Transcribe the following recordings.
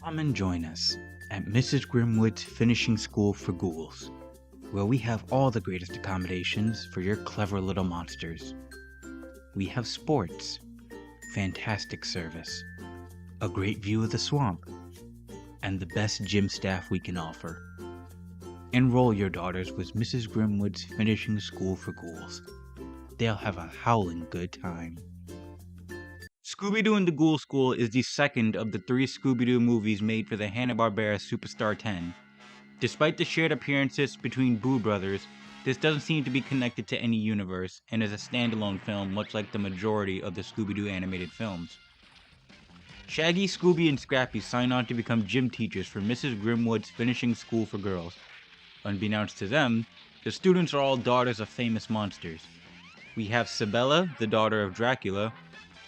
Come and join us at Mrs. Grimwood's Finishing School for Ghouls, where we have all the greatest accommodations for your clever little monsters. We have sports, fantastic service, a great view of the swamp, and the best gym staff we can offer. Enroll your daughters with Mrs. Grimwood's Finishing School for Ghouls. They'll have a howling good time. Scooby Doo and the Ghoul School is the second of the three Scooby Doo movies made for the Hanna-Barbera Superstar 10. Despite the shared appearances between Boo Brothers, this doesn't seem to be connected to any universe and is a standalone film much like the majority of the Scooby Doo animated films. Shaggy, Scooby, and Scrappy sign on to become gym teachers for Mrs. Grimwood's Finishing School for Girls. Unbeknownst to them, the students are all daughters of famous monsters. We have Sabella, the daughter of Dracula,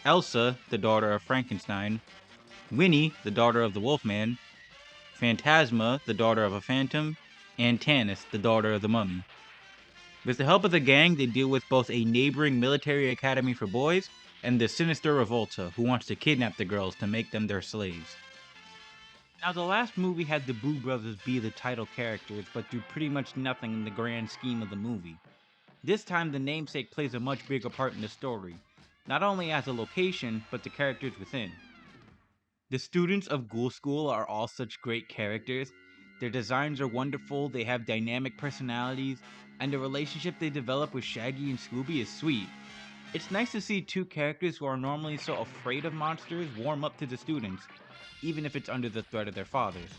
Elsa, the daughter of Frankenstein, Winnie, the daughter of the Wolfman, Phantasma, the daughter of a phantom, and Tanis, the daughter of the mummy. With the help of the gang, they deal with both a neighboring military academy for boys and the sinister Revolta, who wants to kidnap the girls to make them their slaves. Now, the last movie had the Boo Brothers be the title characters, but do pretty much nothing in the grand scheme of the movie. This time, the namesake plays a much bigger part in the story, not only as a location, but the characters within. The students of Ghoul School are all such great characters. Their designs are wonderful, they have dynamic personalities, and the relationship they develop with Shaggy and Scooby is sweet. It's nice to see two characters who are normally so afraid of monsters warm up to the students, even if it's under the threat of their fathers.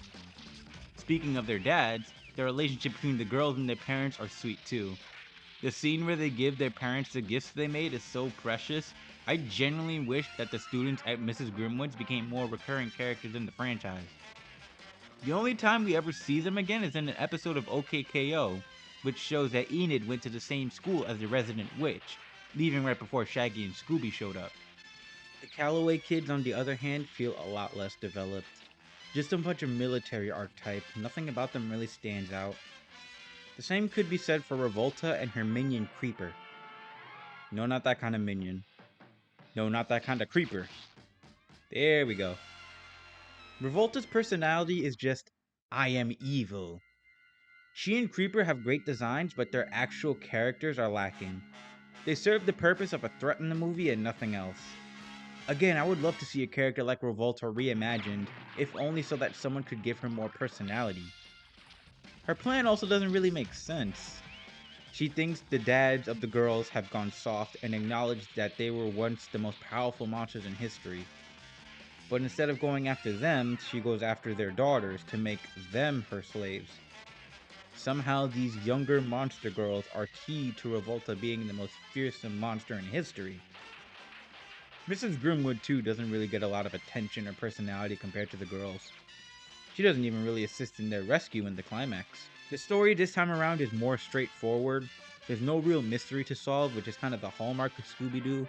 Speaking of their dads, the relationship between the girls and their parents are sweet too. The scene where they give their parents the gifts they made is so precious. I genuinely wish that the students at Mrs. Grimwood's became more recurring characters in the franchise. The only time we ever see them again is in an episode of OKKO, which shows that Enid went to the same school as the resident witch, leaving right before Shaggy and Scooby showed up. The Calloway kids, on the other hand, feel a lot less developed. Just a bunch of military archetype, nothing about them really stands out. The same could be said for Revolta and her minion Creeper. No, not that kind of minion. No, not that kind of creeper. There we go. Revolta's personality is just, I am evil. She and Creeper have great designs, but their actual characters are lacking. They serve the purpose of a threat in the movie and nothing else. Again, I would love to see a character like Revolta reimagined, if only so that someone could give her more personality. Her plan also doesn't really make sense. She thinks the dads of the girls have gone soft and acknowledged that they were once the most powerful monsters in history. But instead of going after them, she goes after their daughters to make them her slaves. Somehow these younger monster girls are key to Revolta being the most fearsome monster in history. Mrs. Grimwood too doesn't really get a lot of attention or personality compared to the girls. She doesn't even really assist in their rescue in the climax. The story this time around is more straightforward. There's no real mystery to solve, which is kind of the hallmark of Scooby Doo.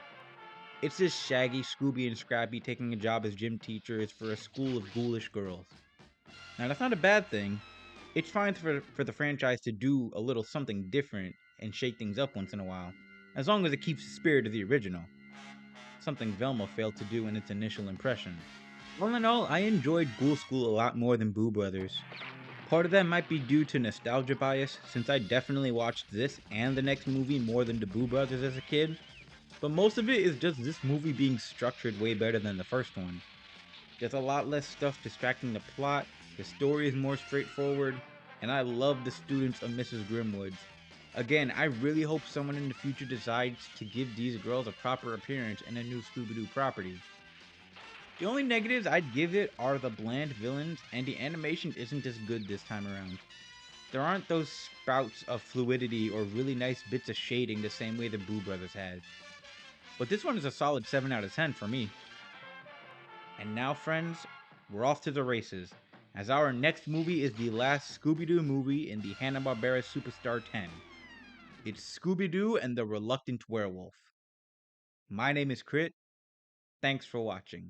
It's just Shaggy, Scooby, and Scrappy taking a job as gym teachers for a school of ghoulish girls. Now, that's not a bad thing. It's fine for the franchise to do a little something different and shake things up once in a while, as long as it keeps the spirit of the original. Something Velma failed to do in its initial impression. All in all, I enjoyed Ghoul School a lot more than Boo Brothers. Part of that might be due to nostalgia bias, since I definitely watched this and the next movie more than the Boo Brothers as a kid, but most of it is just this movie being structured way better than the first one. There's a lot less stuff distracting the plot, the story is more straightforward, and I love the students of Mrs. Grimwood's. Again, I really hope someone in the future decides to give these girls a proper appearance in a new Scooby-Doo property. The only negatives I'd give it are the bland villains, and the animation isn't as good this time around. There aren't those spouts of fluidity or really nice bits of shading the same way the Boo Brothers had. But this one is a solid 7 out of 10 for me. And now, friends, we're off to the races, as our next movie is the last Scooby-Doo movie in the Hanna-Barbera Superstar 10. It's Scooby-Doo and the Reluctant Werewolf. My name is Crit. Thanks for watching.